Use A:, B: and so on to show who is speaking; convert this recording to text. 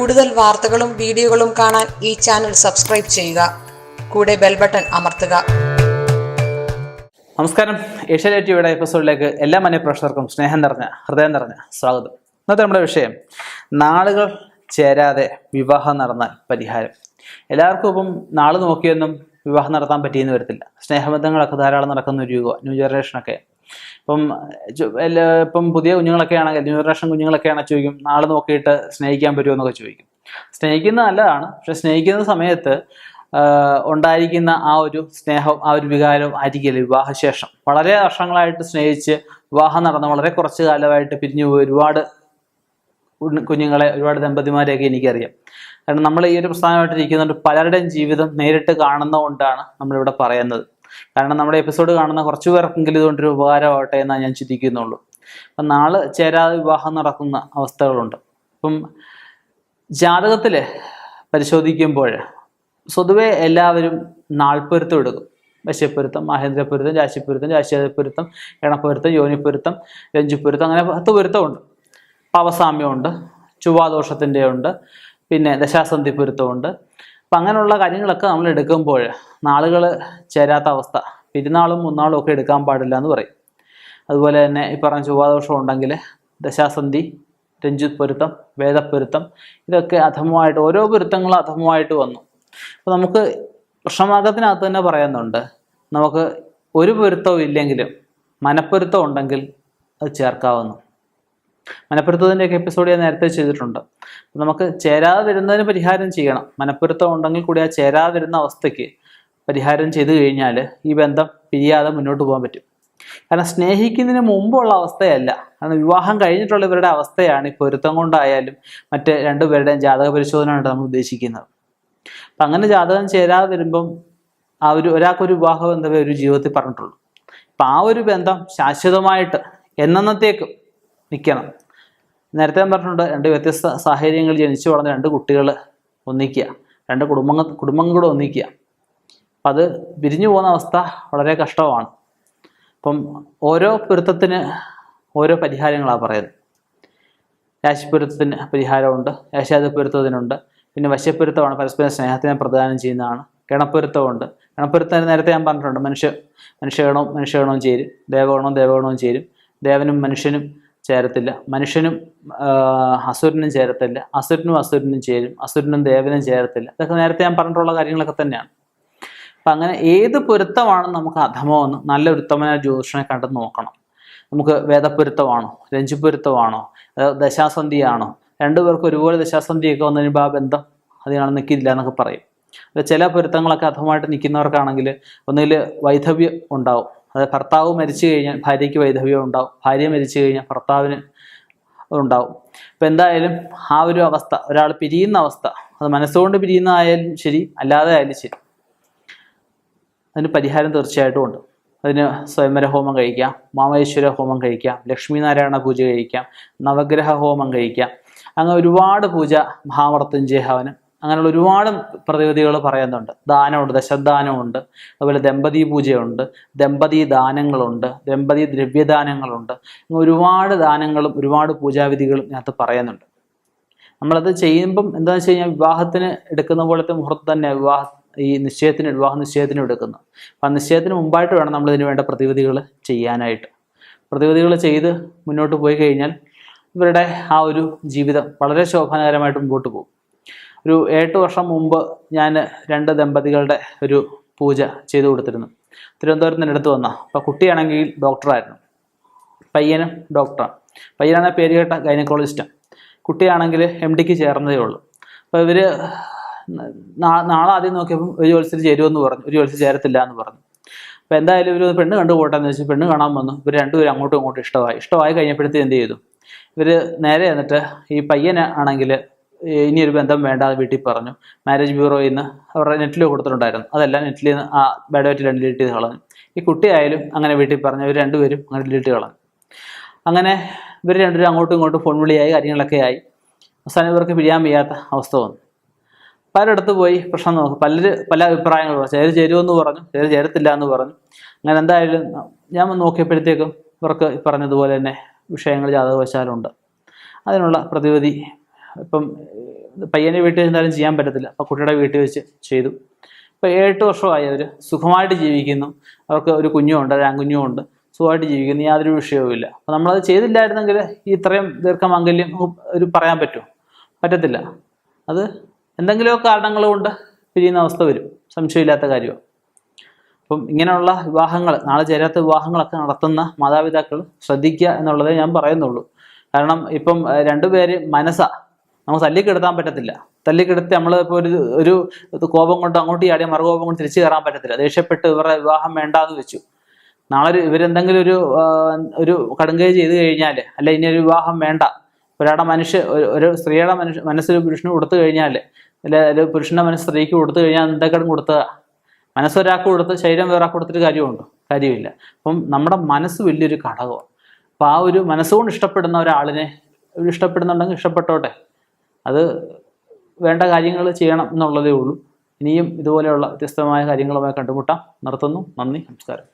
A: കൂടുതൽ വാർത്തകളും വീഡിയോകളും കാണാൻ ഈ ചാനൽ സബ്സ്ക്രൈബ് ചെയ്യുക. കൂടെ ബെൽ ബട്ടൺ അമർത്തുക.
B: നമസ്കാരം. ഏഷ്യാനെറ്റ് ടിവിയുടെ എപ്പിസോഡിലേക്ക് എല്ലാ മാന്യപ്രേക്ഷകർക്കും ഹൃദയം നിറഞ്ഞ സ്വാഗതം. ഇന്നത്തെ നമ്മുടെ വിഷയം നാളുകൾ ചേരാതെ വിവാഹം നടന്നാൽ പരിഹാരം. എല്ലാവർക്കും ഇപ്പം നാള് നോക്കിയൊന്നും വിവാഹം നടത്താൻ പറ്റിയെന്ന് വരത്തില്ല. സ്നേഹബന്ധങ്ങളൊക്കെ ധാരാളം നടക്കുന്ന ഒരു യുഗം, ന്യൂ ജനറേഷനൊക്കെ. ഇപ്പം പുതിയ കുഞ്ഞുങ്ങളൊക്കെ ആണെങ്കിൽ, ന്യൂ ജനറേഷൻ കുഞ്ഞുങ്ങളൊക്കെ ആണെങ്കിൽ ചോദിക്കും, നാളെ നോക്കിയിട്ട് സ്നേഹിക്കാൻ പറ്റുമോ എന്നൊക്കെ ചോദിക്കും. സ്നേഹിക്കുന്നത് നല്ലതാണ്, പക്ഷെ സ്നേഹിക്കുന്ന സമയത്ത് ഉണ്ടായിരിക്കുന്ന ആ ഒരു സ്നേഹം, ആ ഒരു വികാരം ആയിരിക്കില്ല വിവാഹശേഷം. വളരെ വർഷങ്ങളായിട്ട് സ്നേഹിച്ച് വിവാഹം നടന്ന് വളരെ കുറച്ച് കാലമായിട്ട് പിരിഞ്ഞു പോയി ഒരുപാട് കുഞ്ഞുങ്ങളെ, ഒരുപാട് ദമ്പതിമാരെയൊക്കെ എനിക്കറിയാം. കാരണം നമ്മൾ ഈ ഒരു പ്രസ്ഥാനമായിട്ട് ഇരിക്കുന്നുണ്ട്, പലരുടെയും ജീവിതം നേരിട്ട് കാണുന്നതുകൊണ്ടാണ് നമ്മളിവിടെ പറയുന്നത്. കാരണം നമ്മുടെ എപ്പിസോഡ് കാണുന്ന കുറച്ചു പേർക്കെങ്കിലും ഇതുകൊണ്ടൊരു ഉപകാരമാവട്ടെ എന്നാണ് ഞാൻ ചിന്തിക്കുന്നുള്ളൂ. അപ്പം നാള് ചേരാതെ വിവാഹം നടക്കുന്ന അവസ്ഥകളുണ്ട്. ഇപ്പം ജാതകത്തിൽ പരിശോധിക്കുമ്പോൾ സ്വതുവേ എല്ലാവരും നാൾപ്പൊരുത്തം എടുക്കും. വശ്യപ്പൊരുത്തം, മഹേന്ദ്രപ്പൊരുത്തം, രാശിപ്പൊരുത്തം, രാശിപൊരുത്തം, ഗണപ്പൊരുത്തം, യോനിപ്പൊരുത്തം, രഞ്ജുപ്പൊരുത്തം, അങ്ങനെ 10 പൊരുത്തമുണ്ട്. പാവസാമ്യമുണ്ട്, ചൊവ്വാദോഷത്തിൻ്റെ ഉണ്ട്, പിന്നെ ദശാസന്ധി പൊരുത്തമുണ്ട്. അപ്പം അങ്ങനെയുള്ള കാര്യങ്ങളൊക്കെ നമ്മൾ എടുക്കുമ്പോൾ നാളുകൾ ചേരാത്ത അവസ്ഥ, പിരിനാളും മുന്നാളും ഒക്കെ എടുക്കാൻ പാടില്ല എന്ന് പറയും. അതുപോലെ തന്നെ ഈ പറഞ്ഞ ചൊവ്വാദോഷം ഉണ്ടെങ്കിൽ ദശാസന്ധി, രഞ്ജിത് പൊരുത്തം, വേദപ്പൊരുത്തം, ഇതൊക്കെ അധമമായിട്ട്, ഓരോ പൊരുത്തങ്ങളും അധമമായിട്ട് വന്നു. അപ്പോൾ നമുക്ക് പ്രശ്നമാർഗത്തിനകത്ത് തന്നെ പറയുന്നുണ്ട്, നമുക്ക് ഒരു പൊരുത്തവും ഇല്ലെങ്കിലും മനപ്പൊരുത്തം ഉണ്ടെങ്കിൽ അത് ചേർക്കാവുന്നു. മനപ്പൊരുത്തത്തിൻ്റെയൊക്കെ എപ്പിസോഡ് ഞാൻ നേരത്തെ ചെയ്തിട്ടുണ്ട്. നമുക്ക് ചേരാതെ വരുന്നതിന് പരിഹാരം ചെയ്യണം. മനപ്പൊരുത്തം ഉണ്ടെങ്കിൽ കൂടി ആ ചേരാതെ വരുന്ന അവസ്ഥയ്ക്ക് പരിഹാരം ചെയ്തു കഴിഞ്ഞാൽ ഈ ബന്ധം പിരിയാതെ മുന്നോട്ട് പോകാൻ പറ്റും. കാരണം സ്നേഹിക്കുന്നതിന് മുമ്പുള്ള അവസ്ഥയല്ല, കാരണം വിവാഹം കഴിഞ്ഞിട്ടുള്ള ഇവരുടെ അവസ്ഥയാണ് ഈ പൊരുത്തം കൊണ്ടായാലും മറ്റ് രണ്ടുപേരുടെയും ജാതക പരിശോധനയാണ് നമ്മൾ ഉദ്ദേശിക്കുന്നത്. അപ്പം അങ്ങനെ ജാതകം ചേരാതെ വരുമ്പം ഒരാൾക്കൊരു വിവാഹ ബന്ധമേ ഒരു ജീവിതത്തിൽ പറഞ്ഞിട്ടുള്ളൂ. അപ്പം ആ ഒരു ബന്ധം ശാശ്വതമായിട്ട് എന്നത്തേക്കും നിൽക്കണം. നേരത്തെ ഞാൻ പറഞ്ഞിട്ടുണ്ട്, 2 വ്യത്യസ്ത സാഹചര്യങ്ങളിൽ ജനിച്ചു വളർന്ന 2 കുട്ടികൾ ഒന്നിക്കുക, 2 കുടുംബങ്ങൾ കൂടെ ഒന്നിക്കുക. അപ്പം അത് പിരിഞ്ഞു പോകുന്ന അവസ്ഥ വളരെ കഷ്ടമാണ്. അപ്പം ഓരോ പൊരുത്തത്തിന് ഓരോ പരിഹാരങ്ങളാണ് പറയുന്നത്. രാശിപ്പൊരുത്തത്തിന് പരിഹാരമുണ്ട്, രാശിപൊരുത്തത്തിനുണ്ട്, പിന്നെ വശ്യപ്പൊരുത്തമാണ് പരസ്പര സ്നേഹത്തിനെ പ്രദാനം ചെയ്യുന്നതാണ്. ഗണപ്പൊരുത്തമുണ്ട്. ഗണപ്പൊരുത്തത്തിന് നേരത്തെ ഞാൻ പറഞ്ഞിട്ടുണ്ട്, മനുഷ്യഗണവും ചേരും, ദേവഗണവും ചേരും. ദേവനും മനുഷ്യനും ചേരത്തില്ല, മനുഷ്യനും അസുരനും ചേരത്തില്ല, അസുരനും ചേരും, അസുരനും ദേവനും ചേരത്തില്ല. ഇതൊക്കെ നേരത്തെ ഞാൻ പറഞ്ഞിട്ടുള്ള കാര്യങ്ങളൊക്കെ തന്നെയാണ്. അപ്പം അങ്ങനെ ഏത് പൊരുത്തമാണ് നമുക്ക് അധമോ എന്ന് നല്ലൊരു ഉത്തമനായ ജ്യോതിഷനെ കണ്ടു നോക്കണം. നമുക്ക് വേദപ്പൊരുത്തമാണോ, രഞ്ജുപ്പൊരുത്തമാണോ, ദശാസന്ധിയാണോ, 2 പേർക്ക് ഒരുപോലെ ദശാസന്ധിയൊക്കെ വന്നു കഴിയുമ്പോൾ ആ ബന്ധം അതിനാണ് നിൽക്കില്ല എന്നൊക്കെ പറയും. ചില പൊരുത്തങ്ങളൊക്കെ അധമമായിട്ട് നിൽക്കുന്നവർക്കാണെങ്കിൽ ഒന്നുകിൽ വൈധവ്യം ഉണ്ടാവും. അതായത് ഭർത്താവ് മരിച്ചു കഴിഞ്ഞാൽ ഭാര്യയ്ക്ക് വൈധവ്യം ഉണ്ടാവും, ഭാര്യ മരിച്ചു കഴിഞ്ഞാൽ ഭർത്താവിന് ഉണ്ടാവും. അപ്പം എന്തായാലും ആ ഒരു അവസ്ഥ, ഒരാൾ പിരിയുന്ന അവസ്ഥ, അത് മനസ്സുകൊണ്ട് പിരിയുന്നതായാലും ശരി, അല്ലാതെ ആയാലും ശരി, അതിന് പരിഹാരം തീർച്ചയായിട്ടും ഉണ്ട്. അതിന് സ്വയംവര ഹോമം കഴിക്കാം, മാമേശ്വര ഹോമം കഴിക്കാം, ലക്ഷ്മി നാരായണ പൂജ കഴിക്കാം, നവഗ്രഹ ഹോമം കഴിക്കാം. അങ്ങനെ ഒരുപാട് പൂജ, മഹാമൃത്യുഞ്ജയ ഹവനം, അങ്ങനെയുള്ള ഒരുപാട് പ്രതിവിധികൾ പറയുന്നുണ്ട്. ദാനമുണ്ട്, ദശദാനമുണ്ട്, അതുപോലെ ദമ്പതി പൂജയുണ്ട്, ദമ്പതി ദാനങ്ങളുണ്ട്, ദമ്പതി ദ്രവ്യദാനങ്ങളുണ്ട്. ഒരുപാട് ദാനങ്ങളും ഒരുപാട് പൂജാവിധികളും ഇതിനകത്ത് പറയുന്നുണ്ട്. നമ്മളത് ചെയ്യുമ്പം എന്താണെന്ന് വെച്ച് കഴിഞ്ഞാൽ വിവാഹത്തിന് എടുക്കുന്ന പോലത്തെ മുഹൂർത്തം തന്നെ വിവാഹ നിശ്ചയത്തിന് എടുക്കുന്നു. അപ്പം ആ നിശ്ചയത്തിന് മുമ്പായിട്ട് വേണം നമ്മൾ ഇതിന് വേണ്ട പ്രതിവിധികൾ ചെയ്യാനായിട്ട്. പ്രതിവിധികൾ ചെയ്ത് മുന്നോട്ട് പോയി കഴിഞ്ഞാൽ ഇവരുടെ ആ ഒരു ജീവിതം വളരെ ശോഭനകരമായിട്ട് മുമ്പോട്ട് പോകും. ഒരു 8 വർഷം മുമ്പ് ഞാൻ 2 ദമ്പതികളുടെ ഒരു പൂജ ചെയ്തു കൊടുത്തിരുന്നു. തിരുവനന്തപുരത്ത് അടുത്ത് വന്ന. അപ്പോൾ കുട്ടിയാണെങ്കിൽ ഡോക്ടറായിരുന്നു, പയ്യനും ഡോക്ടറാണ്. പയ്യനാണെങ്കിൽ പേര് കേട്ട ഗൈനക്കോളജിസ്റ്റാണ്, കുട്ടിയാണെങ്കിൽ MDക്ക് ചേർന്നതേ ഉള്ളൂ. അപ്പോൾ ഇവർ നാളെ ആദ്യം നോക്കിയപ്പം ഒരു ജോലിസിൽ ചേരുമെന്ന് പറഞ്ഞു, ഒരു ജോലിസിൽ ചേരത്തില്ല എന്ന് പറഞ്ഞു. അപ്പോൾ എന്തായാലും ഇവർ പെണ്ണ് കണ്ടു പോട്ടെന്ന് വെച്ച് പെണ്ണ് കാണാൻ വന്നു. ഇവർ 2 പേരും അങ്ങോട്ടും ഇങ്ങോട്ടും ഇഷ്ടമായി കഴിഞ്ഞപ്പോഴത്തേക്ക് എന്ത് ചെയ്തു, ഇവർ നേരെ എന്നിട്ട് ഈ പയ്യന് ആണെങ്കിൽ ഇനിയൊരു ബന്ധം വേണ്ട വീട്ടിൽ പറഞ്ഞു. മാരേജ് ബ്യൂറോയിൽ നിന്ന് അവരുടെ നെറ്റിൽ കൊടുത്തിട്ടുണ്ടായിരുന്നു, അതെല്ലാം നെറ്റിൽ നിന്ന് ആ ബാഡായിട്ട് ഡിലീറ്റ് ചെയ്ത് കളഞ്ഞു. ഈ കുട്ടിയായാലും അങ്ങനെ വീട്ടിൽ പറഞ്ഞു, ഇവർ 2 പേരും അങ്ങനെ ഡിലീറ്റ് കളഞ്ഞു. അങ്ങനെ ഇവർ 2 പേരും അങ്ങോട്ടും ഇങ്ങോട്ടും ഫോൺ വിളിയായി, കാര്യങ്ങളൊക്കെ ആയി. അവസാനം ഇവർക്ക് പിരിയാൻ വയ്യാത്ത അവസ്ഥ വന്നു. പലയിടത്ത് പോയി പ്രശ്നം നോക്കും, പല അഭിപ്രായങ്ങൾ പറഞ്ഞു. ചിലർ ചേരുമെന്ന് പറഞ്ഞു, ചിലർ ചേരത്തില്ല എന്ന് പറഞ്ഞു. അങ്ങനെ എന്തായാലും ഞാൻ നോക്കിയപ്പോഴത്തേക്കും ഇവർക്ക് പറഞ്ഞതുപോലെ തന്നെ വിഷയങ്ങൾ ജാതകവശാലുണ്ട്. അതിനുള്ള പ്രതിവിധി ഇപ്പം പയ്യൻ്റെ വീട്ടിൽ എന്തായാലും ചെയ്യാൻ പറ്റത്തില്ല, അപ്പോൾ കുട്ടിയുടെ വീട്ടിൽ വെച്ച് ചെയ്തു. ഇപ്പോൾ 7-8 വർഷമായി അവർ സുഖമായിട്ട് ജീവിക്കുന്നു. അവർക്ക് ഒരു കുഞ്ഞുമുണ്ട്, ഒരു ആൺകുഞ്ഞുമുണ്ട്, സുഖമായിട്ട് ജീവിക്കുന്നു, യാതൊരു വിഷയവുമില്ല. അപ്പോൾ നമ്മളത് ചെയ്തില്ലായിരുന്നെങ്കിൽ ഈ ഇത്രയും ദീർഘമാംഗല്യം ഒരു പറയാൻ പറ്റുമോ? പറ്റത്തില്ല. അത് എന്തെങ്കിലുമൊക്കെ കാരണങ്ങൾ കൊണ്ട് പിരിയുന്ന അവസ്ഥ വരും, സംശയമില്ലാത്ത കാര്യമാണ്. അപ്പം ഇങ്ങനെയുള്ള വിവാഹങ്ങൾ, നാളെ ചേരാത്ത വിവാഹങ്ങളൊക്കെ നടത്തുന്ന മാതാപിതാക്കൾ ശ്രദ്ധിക്കുക എന്നുള്ളതേ ഞാൻ പറയുന്നുള്ളൂ. കാരണം ഇപ്പം രണ്ടുപേര് നമുക്ക് തല്ലിക്കെടുത്താൻ പറ്റത്തില്ല. തല്ലിക്കെടുത്ത് നമ്മൾ ഇപ്പോൾ ഒരു കോപം കൊണ്ട് അങ്ങോട്ട് ചാടിയ മറുകോപം കൊണ്ട് തിരിച്ചു കയറാൻ പറ്റത്തില്ല. ദേഷ്യപ്പെട്ട് ഇവരുടെ വിവാഹം വേണ്ടാന്ന് വെച്ചു. നാളെ ഇവരെന്തെങ്കിലും ഒരു കടുങ്കൈ ചെയ്ത് കഴിഞ്ഞാൽ, അല്ല ഇനി ഒരു വിവാഹം വേണ്ട, ഒരു സ്ത്രീയുടെ മനസ്സിൽ പുരുഷന് കൊടുത്തു കഴിഞ്ഞാൽ, അല്ലെ ഒരു പുരുഷന്റെ മനസ്സ് സ്ത്രീക്ക് കൊടുത്തു കഴിഞ്ഞാൽ എന്തൊക്കെ കൊടുത്തുക? മനസ്സൊരാൾക്ക് കൊടുത്ത് ശരീരം വേറെ കൊടുത്തിട്ട് കാര്യമില്ല. അപ്പം നമ്മുടെ മനസ്സ് വലിയൊരു ഘടകമാണ്. അപ്പം ആ ഒരു മനസ്സുകൊണ്ട് ഇഷ്ടപ്പെടുന്ന ഒരാളിനെ ഇഷ്ടപ്പെടുന്നുണ്ടെങ്കിൽ ഇഷ്ടപ്പെട്ടോട്ടെ, അത് വേണ്ട കാര്യങ്ങൾ ചെയ്യണം എന്നുള്ളതേ ഉള്ളൂ. ഇനിയും ഇതുപോലെയുള്ള വ്യത്യസ്തമായ കാര്യങ്ങളുമായി കണ്ടുമുട്ടാം. നിർത്തുന്നു. നന്ദി, നമസ്കാരം.